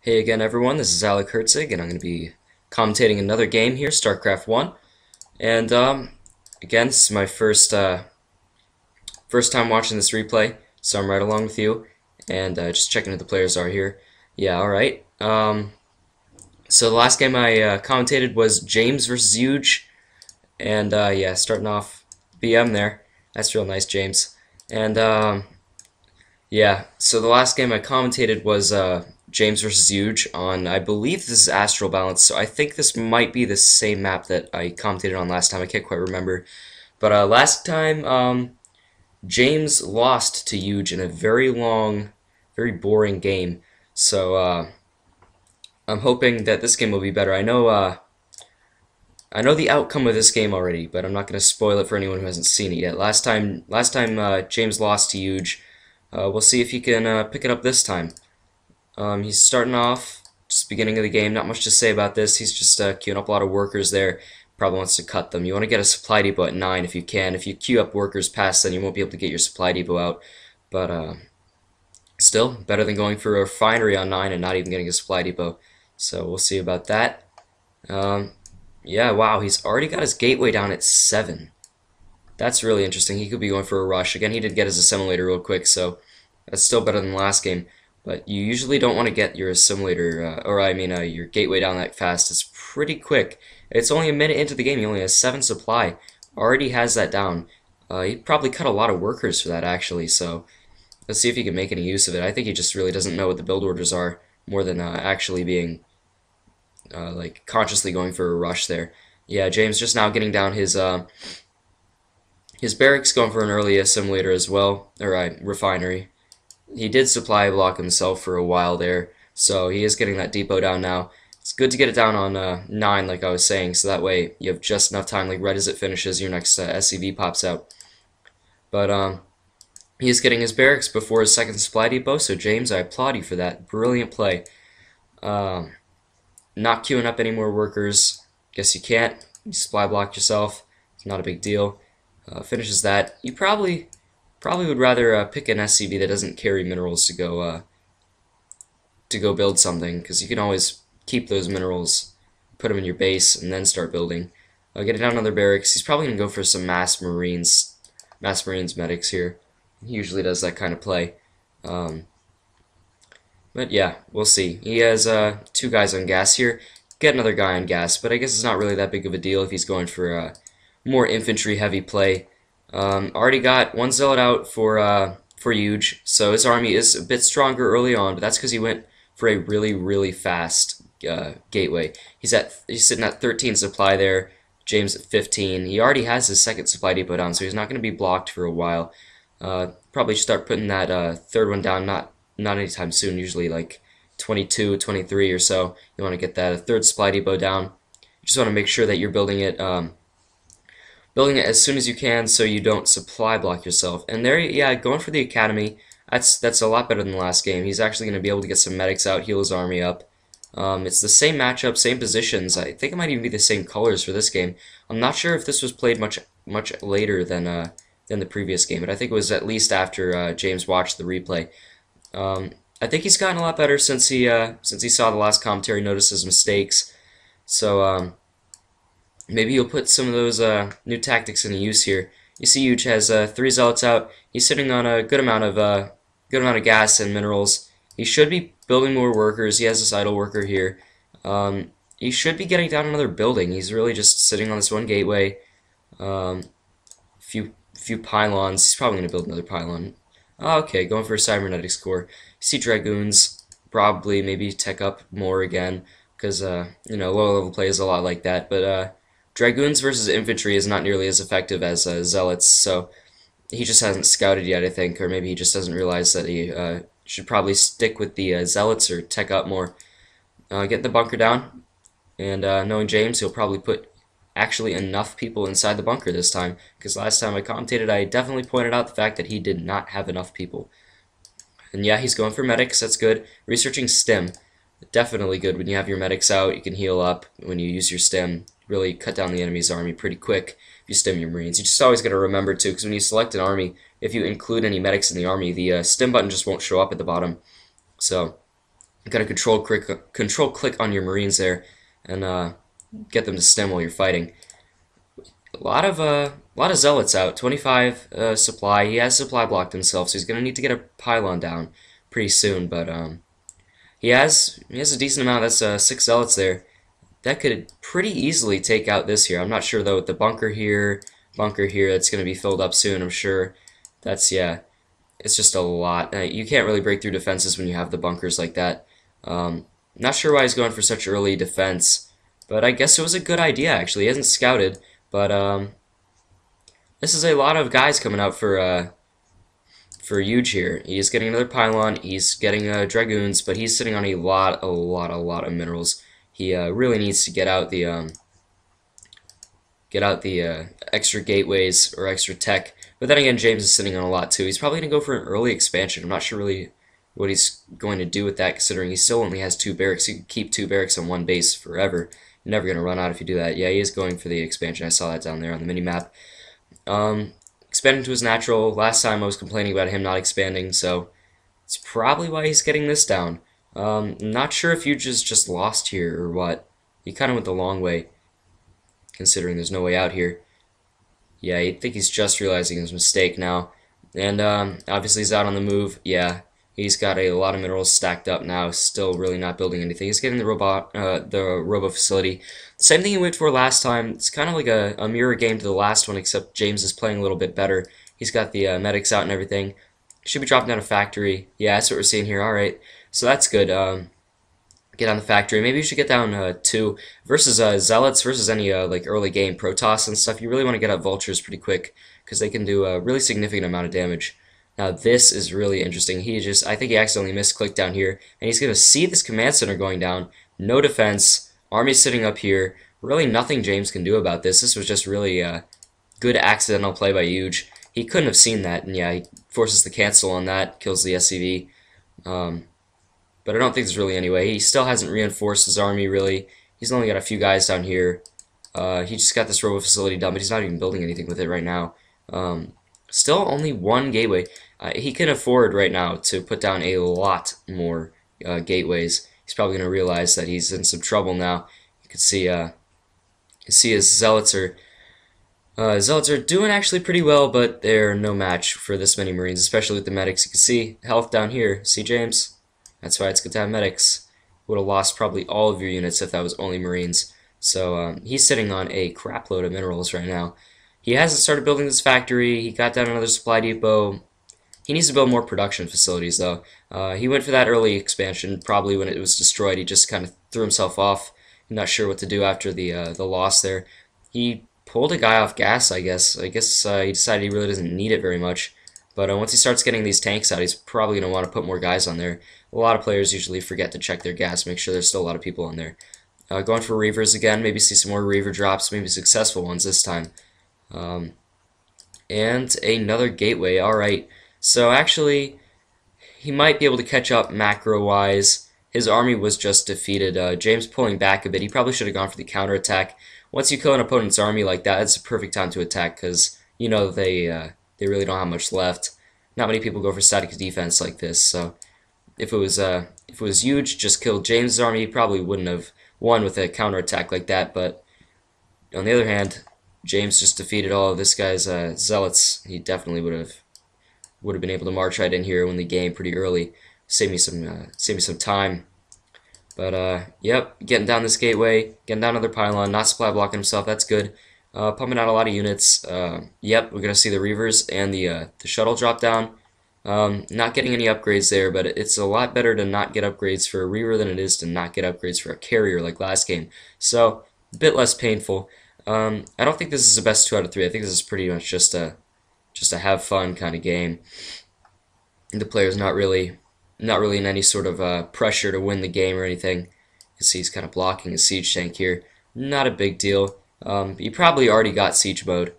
Hey again everyone, this is Alec Herzig and I'm going to be commentating another game here, Starcraft 1. And again, this is my first time watching this replay, so I'm right along with you. And just checking who the players are here. Yeah, alright. So the last game I commentated was James versus Yooj. And yeah, starting off BM there. That's real nice, James. And yeah, so the last game I commentated was James versus Yooj on, I believe this is Astral Balance, so I think this might be the same map that I commentated on last time. I can't quite remember. But last time, James lost to Yooj in a very long, very boring game. So I'm hoping that this game will be better. I know the outcome of this game already, but I'm not going to spoil it for anyone who hasn't seen it yet. Last time, James lost to Yooj. We'll see if he can pick it up this time. He's starting off, just beginning of the game, not much to say about this. He's just queuing up a lot of workers there. Probably wants to cut them. You want to get a supply depot at 9 if you can. If you queue up workers past, then you won't be able to get your supply depot out. But still, better than going for a refinery on 9 and not even getting a supply depot. So we'll see about that. Yeah, wow, he's already got his gateway down at 7. That's really interesting. He could be going for a rush. Again, he did get his assimilator real quick, so that's still better than the last game. But you usually don't want to get your assimilator, your gateway down that fast. It's pretty quick. It's only a minute into the game. He only has 7 supply. Already has that down. He probably cut a lot of workers for that, actually. So let's see if he can make any use of it. I think he just really doesn't know what the build orders are, more than actually being like consciously going for a rush there. Yeah, James just now getting down his barracks, going for an early assimilator as well, or refinery. He did supply block himself for a while there, so he is getting that depot down now. It's good to get it down on 9, like I was saying, so that way you have just enough time, like right as it finishes, your next SCV pops out. But he is getting his barracks before his second supply depot, so James, I applaud you for that. Brilliant play. Not queuing up any more workers. Guess you can't. You supply block yourself. It's not a big deal. Finishes that. You probably would rather pick an SCV that doesn't carry minerals to go build something, because you can always keep those minerals, put them in your base, and then start building. Get it down another barracks. He's probably gonna go for some mass marines medics here. He usually does that kind of play. But yeah, we'll see. He has 2 guys on gas here. Get another guy on gas, but I guess it's not really that big of a deal if he's going for more infantry heavy play. Already got 1 zealot out for Yooj, so his army is a bit stronger early on, but that's because he went for a really fast gateway. He's sitting at 13 supply there. James at 15. He already has his second supply depot down, so he's not going to be blocked for a while. Probably start putting that third one down, not anytime soon. Usually like 22, 23 or so. You want to get that third supply depot down. You just want to make sure that you're building it as soon as you can, so you don't supply block yourself. And there, yeah, going for the academy. That's a lot better than the last game. He's actually going to be able to get some medics out, heal his army up. It's the same matchup, same positions. I think it might even be the same colors for this game. I'm not sure if this was played much later than the previous game, but I think it was at least after James watched the replay. I think he's gotten a lot better since he saw the last commentary, noticed his mistakes. So maybe he'll put some of those new tactics into use here. You see, Yooj has 3 zealots out. He's sitting on a good amount of gas and minerals. He should be building more workers. He has this idle worker here. He should be getting down another building. He's really just sitting on this one gateway. Few pylons. He's probably going to build another pylon. Okay, going for a cybernetics core. You see dragoons. Probably maybe tech up more again, because lower level play is a lot like that. But dragoons versus infantry is not nearly as effective as zealots, so he just hasn't scouted yet, I think, or maybe he just doesn't realize that he should probably stick with the zealots or tech up more. Get the bunker down, and knowing James, he'll probably put actually enough people inside the bunker this time, because last time I commentated, I definitely pointed out the fact that he did not have enough people. And yeah, he's going for medics, that's good. Researching stim, definitely good. When you have your medics out, you can heal up. When you use your stim, really cut down the enemy's army pretty quick if you stim your marines. You just always got to remember too, because when you select an army, if you include any medics in the army, the stim button just won't show up at the bottom. So Got to control click on your Marines there, and get them to stem while you're fighting. A lot of zealots out. 25 supply. He has supply blocked himself, so he's gonna need to get a pylon down pretty soon. But he has a decent amount. That's 6 zealots there. That could pretty easily take out this here. I'm not sure though with the bunker here, that's gonna be filled up soon. I'm sure. That's yeah. It's just a lot. You can't really break through defenses when you have the bunkers like that. Not sure why he's going for such early defense, but I guess it was a good idea actually. He hasn't scouted, but this is a lot of guys coming out for Yooj here. He's getting another pylon. He's getting dragoons, but he's sitting on a lot of minerals. He really needs to get out the extra gateways or extra tech. But then again, James is sitting on a lot too. He's probably going to go for an early expansion. I'm not sure really what he's going to do with that, considering he still only has 2 barracks. You can keep 2 barracks on one base forever. You're never going to run out if you do that. Yeah, he is going for the expansion. I saw that down there on the mini-map. Expanding to his natural. Last time I was complaining about him not expanding, so it's probably why he's getting this down. Not sure if Yooj is just lost here or what. He kind of went the long way, considering there's no way out here. Yeah, I think he's just realizing his mistake now. And obviously he's out on the move. Yeah, he's got a lot of minerals stacked up now, still really not building anything. He's getting the robo facility. Same thing he went for last time. It's kind of like a mirror game to the last one, except James is playing a little bit better. He's got the medics out and everything. Should be dropping down a factory. Yeah, that's what we're seeing here. Alright, so that's good. Get on the factory. Maybe you should get down 2 versus zealots versus any like early game Protoss and stuff. You really want to get up vultures pretty quick because they can do a really significant amount of damage. Now this is really interesting. I think he accidentally misclicked down here, and he's gonna see this command center going down. No defense. Army sitting up here. Really nothing James can do about this. This was just really good accidental play by Yooj. He couldn't have seen that, and yeah, he forces the cancel on that, kills the SCV. But I don't think there's really any way. He still hasn't reinforced his army, really. He's only got a few guys down here. He just got this robo facility done, but he's not even building anything with it right now. Still only 1 gateway. He can afford right now to put down a lot more gateways. He's probably going to realize that he's in some trouble now. You can see his zealots are doing actually pretty well, but they're no match for this many Marines, especially with the medics. You can see health down here. See, James? That's why it's good to have medics. Would have lost probably all of your units if that was only Marines. So he's sitting on a crap load of minerals right now. He hasn't started building this factory. He got down another supply depot. He needs to build more production facilities, though. He went for that early expansion. Probably when it was destroyed, he just kind of threw himself off. Not sure what to do after the loss there. He pulled a guy off gas, I guess. I guess he decided he really doesn't need it very much. But once he starts getting these tanks out, he's probably going to want to put more guys on there. A lot of players usually forget to check their gas, make sure there's still a lot of people on there. Going for Reavers again, maybe see some more Reaver drops, maybe successful ones this time. And another gateway, alright. So actually, he might be able to catch up macro-wise. His army was just defeated. James pulling back a bit. He probably should have gone for the counterattack. Once you kill an opponent's army like that, it's a perfect time to attack because you know they really don't have much left. Not many people go for static defense like this. So if it was Yooj, just killed James' army, he probably wouldn't have won with a counterattack like that. But on the other hand, James just defeated all of this guy's zealots. He definitely would have been able to march right in here, win the game pretty early, save me some time. But yep, getting down this gateway, getting down another pylon, not supply blocking himself. That's good. Pumping out a lot of units. Yep, we're gonna see the Reavers and the shuttle drop down. Not getting any upgrades there, but it's a lot better to not get upgrades for a Reaver than it is to not get upgrades for a carrier like last game. So a bit less painful. I don't think this is the best 2 out of 3. I think this is pretty much just a have fun kind of game. The player's not really in any sort of pressure to win the game or anything. You can see he's kind of blocking a siege tank here. Not a big deal. He probably already got siege mode,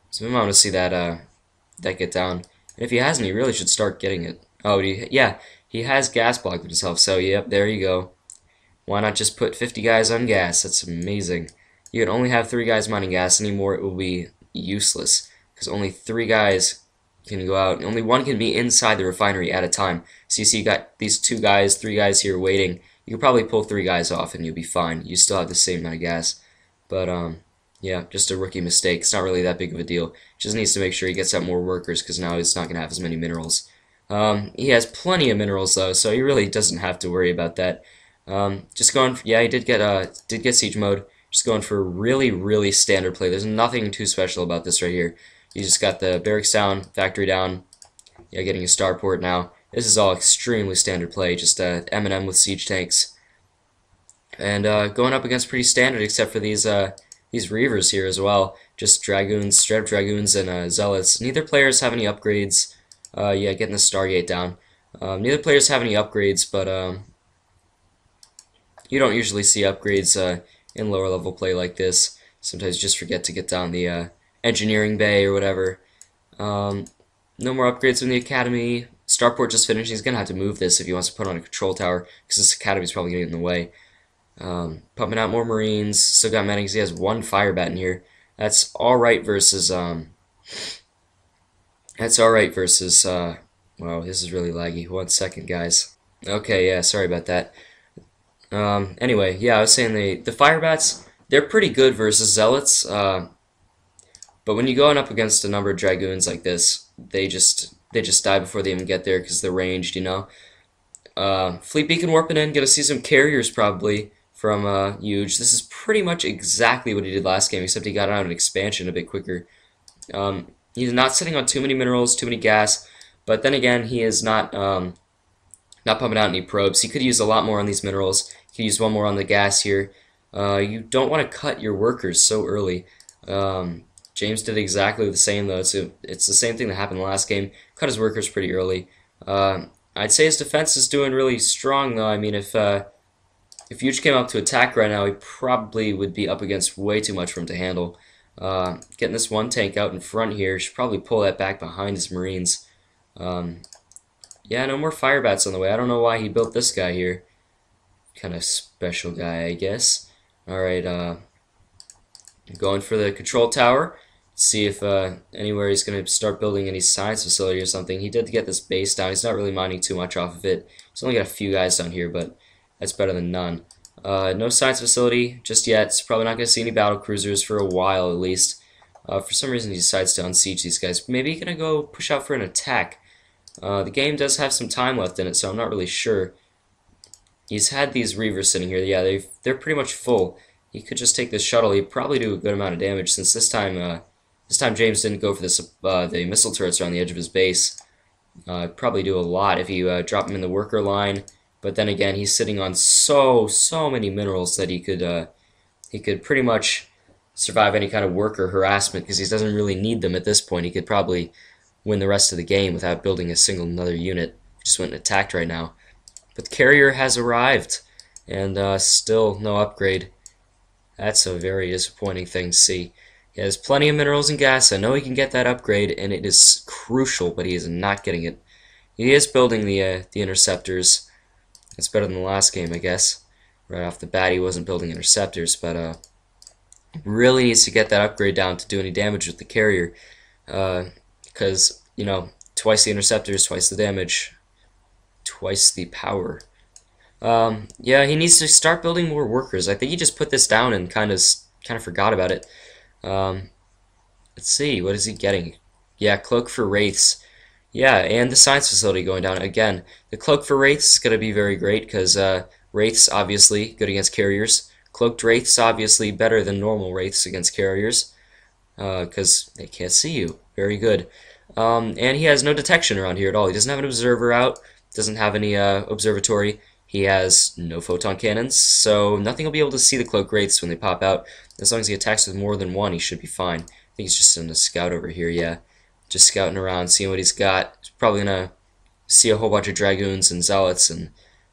so we might want to see that get down. And if he hasn't, he really should start getting it. Oh, yeah, he has gas blocked himself. So yep, there you go. Why not just put 50 guys on gas? That's amazing. You can only have 3 guys mining gas anymore. It will be useless because only 3 guys can go out. Only one can be inside the refinery at a time. So you see, you got these 2 guys, 3 guys here waiting. You could probably pull 3 guys off and you'll be fine. You still have the same amount of gas. But yeah, just a rookie mistake. It's not really that big of a deal. Just needs to make sure he gets out more workers because now he's not going to have as many minerals. He has plenty of minerals though, so he really doesn't have to worry about that. Just going, yeah, he did get siege mode. Just going for really standard play. There's nothing too special about this right here. You just got the barracks down, factory down. Yeah, getting a starport now. This is all extremely standard play. Just M&M with siege tanks, and going up against pretty standard, except for these reavers here as well. Just dragoons, straight up dragoons, and zealots. Neither players have any upgrades. Yeah, getting the Stargate down. Neither players have any upgrades, but you don't usually see upgrades in lower level play like this. Sometimes you just forget to get down the engineering bay or whatever. No more upgrades in the academy. Starport just finished. He's gonna have to move this if he wants to put on a control tower because this academy's probably gonna get in the way. Pumping out more marines. Still got medics. He has 1 fire bat in here. That's all right versus That's all right versus wow, this is really laggy. 1 second, guys. Okay, yeah, sorry about that. Anyway, yeah, I was saying the fire bats, they're pretty good versus zealots. But when you're going up against a number of dragoons like this, they just die before they even get there because they're ranged, you know. Fleet beacon warping in. Gonna see some carriers probably from Yooj. This is pretty much exactly what he did last game, except he got out an expansion a bit quicker. He's not sitting on too many minerals, too many gas, but then again, he is not pumping out any probes. He could use a lot more on these minerals. He could use 1 more on the gas here. You don't want to cut your workers so early. James did exactly the same though. So it's the same thing that happened last game. Cut his workers pretty early. I'd say his defense is doing really strong though. I mean, if Yooj came up to attack right now, he probably would be up against way too much for him to handle. Getting this 1 tank out in front here, should probably pull that back behind his marines. Yeah, no more fire bats on the way. I don't know why he built this guy here. Kind of special guy, I guess. Alright, going for the control tower. See if anywhere he's going to start building any science facility or something. He did get this base down. He's not really mining too much off of it. He's only got a few guys down here, but that's better than none. No science facility just yet. He's probably not going to see any battle cruisers for a while at least. For some reason he decides to unsiege these guys. Maybe he's going to go push out for an attack. The game does have some time left in it, so I'm not really sure. He's had these reavers sitting here. Yeah, they're pretty much full. He could just take this shuttle. He'd probably do a good amount of damage since this time James didn't go for this, the missile turrets around the edge of his base. Probably do a lot if you drop him in the worker line. But then again, he's sitting on so many minerals that he could pretty much survive any kind of worker harassment because he doesn't really need them at this point. He could probably win the rest of the game without building a single another unit. Just went and attacked right now. But the carrier has arrived, and still no upgrade. That's a very disappointing thing to see. He has plenty of minerals and gas. I know he can get that upgrade, and it is crucial, but he is not getting it. He is building the interceptors. It's better than the last game, I guess. Right off the bat, he wasn't building interceptors, but really needs to get that upgrade down to do any damage with the carrier. Because, you know, twice the interceptors, twice the damage, twice the power. Yeah, he needs to start building more workers. I think he just put this down and kind of forgot about it. Let's see, what is he getting? Yeah, cloak for wraiths. Yeah, and the science facility going down again. The cloak for wraiths is going to be very great because wraiths obviously good against carriers. Cloaked wraiths obviously better than normal wraiths against carriers because they can't see you. Very good. And he has no detection around here at all. He doesn't have an observer out. Doesn't have any observatory. He has no photon cannons, so nothing will be able to see the cloak wraiths when they pop out. As long as he attacks with more than 1, he should be fine. I think he's just in a scout over here, yeah. Just scouting around, seeing what he's got. He's probably going to see a whole bunch of dragoons and zealots and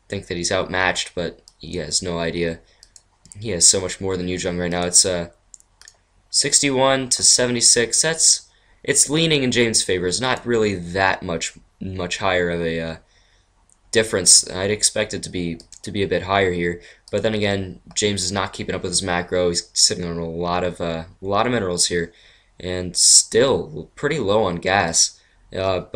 think that he's outmatched, but he has no idea. He has so much more than Yooj right now. It's 61 to 76. It's leaning in James' favor. It's not really that much higher of a difference. I'd expect it to be a bit higher here, but then again, James is not keeping up with his macro. He's sitting on a lot of minerals here, and still pretty low on gas. but